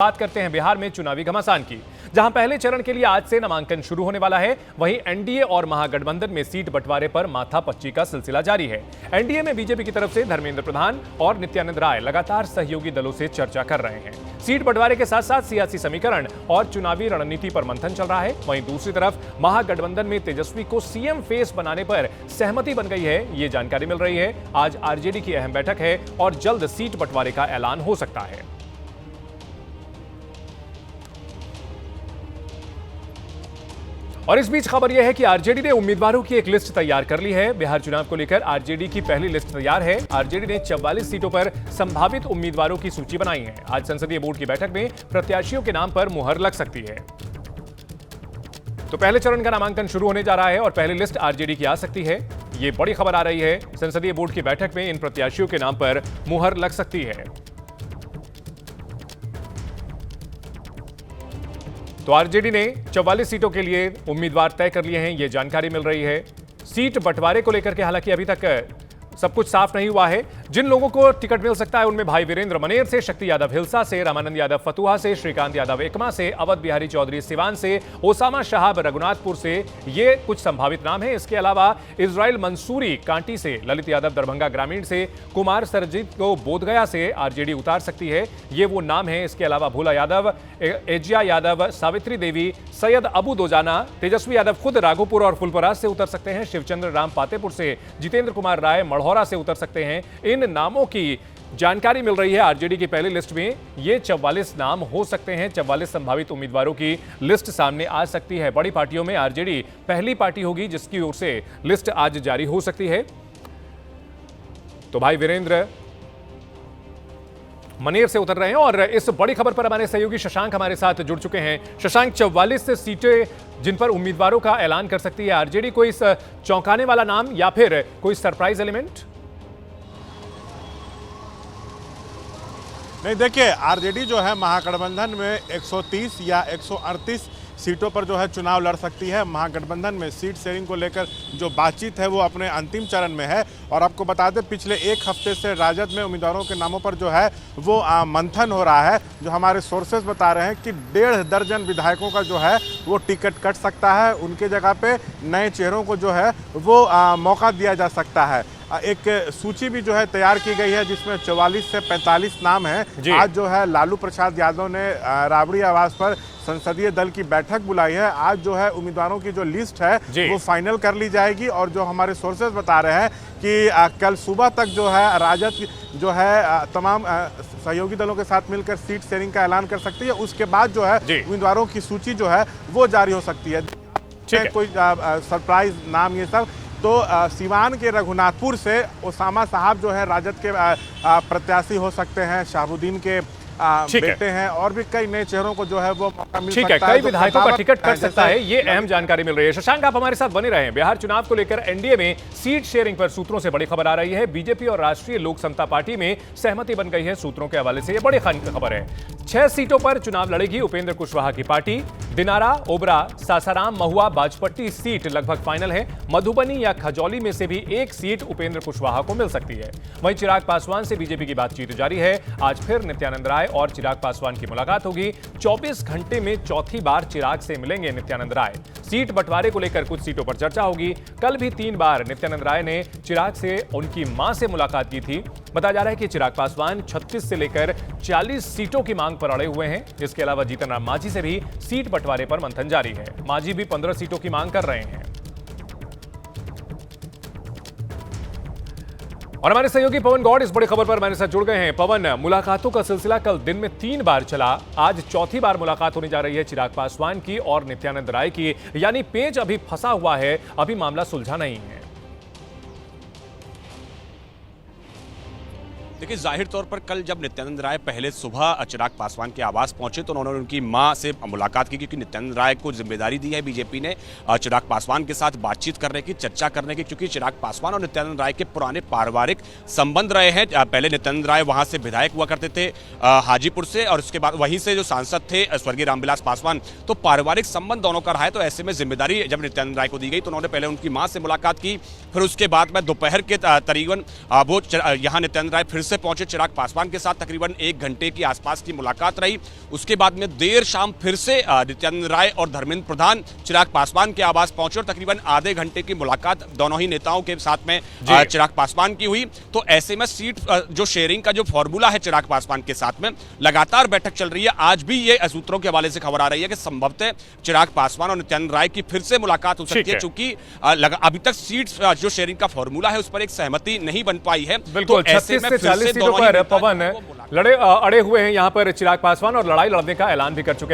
बात करते हैं बिहार में चुनावी घमासान की, जहां पहले चरण के लिए आज से नामांकन शुरू होने वाला है। वहीं एनडीए और महागठबंधन में सीट बंटवारे पर माथापच्ची का सिलसिला जारी है। एनडीए में बीजेपी की तरफ से धर्मेंद्र प्रधान और नित्यानंद राय लगातार सहयोगी दलों से चर्चा कर रहे हैं। सीट बंटवारे के साथ साथ सियासी समीकरण और चुनावी रणनीति पर मंथन चल रहा है। वहीं दूसरी तरफ महागठबंधन में तेजस्वी को सीएम फेस बनाने पर सहमति बन गई है, ये जानकारी मिल रही है। आज आरजेडी की अहम बैठक है और जल्द सीट बंटवारे का ऐलान हो सकता है। और इस बीच खबर यह है कि आरजेडी ने उम्मीदवारों की एक लिस्ट तैयार कर ली है। बिहार चुनाव को लेकर आरजेडी की पहली लिस्ट तैयार है। आरजेडी ने 44 सीटों पर संभावित उम्मीदवारों की सूची बनाई है। आज संसदीय बोर्ड की बैठक में प्रत्याशियों के नाम पर मुहर लग सकती है। तो पहले चरण का नामांकन शुरू होने जा रहा है और पहली लिस्ट आरजेडी की आ सकती है। ये बड़ी खबर आ रही है। संसदीय बोर्ड की बैठक में इन प्रत्याशियों के नाम पर मुहर लग सकती है। तो आरजेडी ने 44 सीटों के लिए उम्मीदवार तय कर लिए हैं, यह जानकारी मिल रही है। सीट बंटवारे को लेकर के हालांकि अभी तक सब कुछ साफ नहीं हुआ है। जिन लोगों को टिकट मिल सकता है उनमें भाई वीरेंद्र मनेर से, शक्ति यादव हिलसा से, रामानंद यादव फतुहा से, श्रीकांत यादव एकमा से, अवध बिहारी चौधरी सिवान से, ओसामा शहाब रघुनाथपुर से, ये कुछ संभावित नाम हैं। इसके अलावा इजराइल मंसूरी कांटी से, ललित यादव दरभंगा ग्रामीण से, कुमार सरजीत को बोधगया से आरजेडी उतार सकती है, ये वो नाम है। इसके अलावा भोला यादव, एजिया यादव, सावित्री देवी, सैयद अबू दोजाना, तेजस्वी यादव खुद राघोपुर और फुलपराज से उतर सकते हैं, शिवचंद्र राम पातेपुर से, जितेंद्र कुमार राय मढ़ौरा से उतर सकते हैं। इन नामों की जानकारी मिल रही है आरजेडी की पहली लिस्ट में। ये 44 नाम हो सकते हैं। 44 संभावित उम्मीदवारों की लिस्ट सामने आ सकती है। बड़ी पार्टियों में आरजेडी पहली पार्टी होगी जिसकी ओर से लिस्ट आज जारी हो सकती है। तो भाई वीरेंद्र मनेर से उतर रहे हैं और इस बड़ी खबर पर हमारे सहयोगी शशांक हमारे साथ जुड़ चुके हैं। शशांक, 44 सीटें जिन पर उम्मीदवारों का ऐलान कर सकती है आरजेडी, कोई चौंकाने वाला नाम या फिर कोई सरप्राइज एलिमेंट? नहीं, देखिए, आरजेडी जो है महागठबंधन में 130 या 138 सीटों पर जो है चुनाव लड़ सकती है। महागठबंधन में सीट शेयरिंग को लेकर जो बातचीत है वो अपने अंतिम चरण में है। और आपको बता दें, पिछले एक हफ्ते से राजद में उम्मीदवारों के नामों पर जो है वो मंथन हो रहा है। जो हमारे सोर्सेज बता रहे हैं कि 1.5 दर्जन विधायकों का जो है वो टिकट कट सकता है। उनके जगह पे नए चेहरों को जो है वो मौका दिया जा सकता है। एक सूची भी जो है तैयार की गई है जिसमें 44 से 45 नाम हैं। आज जो है लालू प्रसाद यादव ने राबड़ी आवास पर संसदीय दल की बैठक बुलाई है। आज जो है उम्मीदवारों की जो लिस्ट है वो फाइनल कर ली जाएगी। और जो हमारे सोर्सेज बता रहे हैं कि कल सुबह तक जो है राजद जो है तमाम सहयोगी दलों के साथ मिलकर सीट शेयरिंग का ऐलान कर सकती है। उसके बाद जो है उम्मीदवारों की सूची जो है वो जारी हो सकती है। कोई सरप्राइज नाम ये सब तो सिवान के रघुनाथपुर से ओसामा साहब जो है राजद के प्रत्याशी हो सकते हैं। शाहबुद्दीन के बेटे हैं और भी कई नए चेहरों को जो है वो मौका मिल सकता है। कई विधायकों का टिकट कट सकता है, ये अहम जानकारी मिल रही है। शशांक, आप हमारे साथ बने रहें। बिहार चुनाव को लेकर एनडीए में सीट शेयरिंग पर सूत्रों से बड़ी खबर आ रही है। बीजेपी और राष्ट्रीय लोक समता पार्टी में सहमति बन गई है। सूत्रों के हवाले से यह बड़ी खबर है। 6 सीटों पर चुनाव लड़ेगी उपेंद्र कुशवाहा की पार्टी। दिनारा, ओबरा, सासाराम, महुआ, बाजपट्टी सीट लगभग फाइनल है। मधुबनी या खजौली में से भी एक सीट उपेंद्र कुशवाहा को मिल सकती है। वहीं चिराग पासवान से बीजेपी की बातचीत जारी है। आज फिर नित्यानंद राय और चिराग पासवान की मुलाकात होगी। 24 घंटे में चौथी बार चिराग से मिलेंगे नित्यानंद राय। सीट बंटवारे को लेकर कुछ सीटों पर चर्चा होगी। कल भी 3 बार नित्यानंद राय ने चिराग से उनकी मां से मुलाकात की थी। बताया जा रहा है कि चिराग पासवान 36 से लेकर 40 सीटों की मांग पर अड़े हुए हैं। इसके अलावा जीतन राम मांझी से भी सीट बंटवारे पर मंथन जारी है। मांझी भी 15 सीटों की मांग कर रहे हैं। और हमारे सहयोगी पवन गौड़ इस बड़ी खबर पर हमारे साथ जुड़ गए हैं। पवन, मुलाकातों का सिलसिला कल दिन में 3 बार चला, आज चौथी बार मुलाकात होने जा रही है चिराग पासवान की और नित्यानंद राय की, यानी पेंच अभी फंसा हुआ है, अभी मामला सुलझा नहीं है। देखिए, जाहिर तौर पर कल जब नित्यानंद राय पहले सुबह चिराग पासवान के आवास पहुंचे तो उन्होंने उनकी मां से मुलाकात की, क्योंकि नित्यानंद राय को जिम्मेदारी दी है बीजेपी ने चिराग पासवान के साथ बातचीत करने की, चर्चा करने की, क्योंकि चिराग पासवान और नित्यानंद राय के पुराने पारिवारिक संबंध रहे हैं। पहले नित्यानंद राय वहां से विधायक हुआ करते थे हाजीपुर से, और उसके बाद वहीं से जो सांसद थे स्वर्गीय रामविलास पासवान, तो पारिवारिक संबंध दोनों का रहा है। तो ऐसे में जिम्मेदारी जब नित्यानंद राय को दी गई तो उन्होंने पहले उनकी मां से मुलाकात की, फिर उसके बाद में दोपहर के तकरीबन वो यहाँ नित्यानंद राय फिर से पहुंचे चिराग पासवान के साथ। तकरीबन 1 घंटे की आसपास की मुलाकात रही। उसके बाद में देर शाम फिर से नित्यानंद राय और धर्मेंद्र प्रधान चिराग पासवान के आवास पहुंचे और तकरीबन आधे घंटे की मुलाकात दोनों ही नेताओं के साथ में चिराग पासवान की हुई। तो ऐसे में सीट जो शेयरिंग का जो फॉर्मूला है चिराग पासवान के साथ में लगातार बैठक चल रही है। आज भी ये सूत्रों के हवाले से खबर आ रही है कि संभवतः चिराग पासवान और नित्यानंद राय की फिर से मुलाकात हो सकती है, चूंकि अभी तक सीट जो शेयरिंग का फॉर्मूला है उस पर एक सहमति नहीं बन पाई है। बिल्कुल, 36 से 40 सीटों पर पवन अड़े हुए हैं यहाँ पर चिराग पासवान और लड़ाई लड़ने का ऐलान भी कर चुके हैं।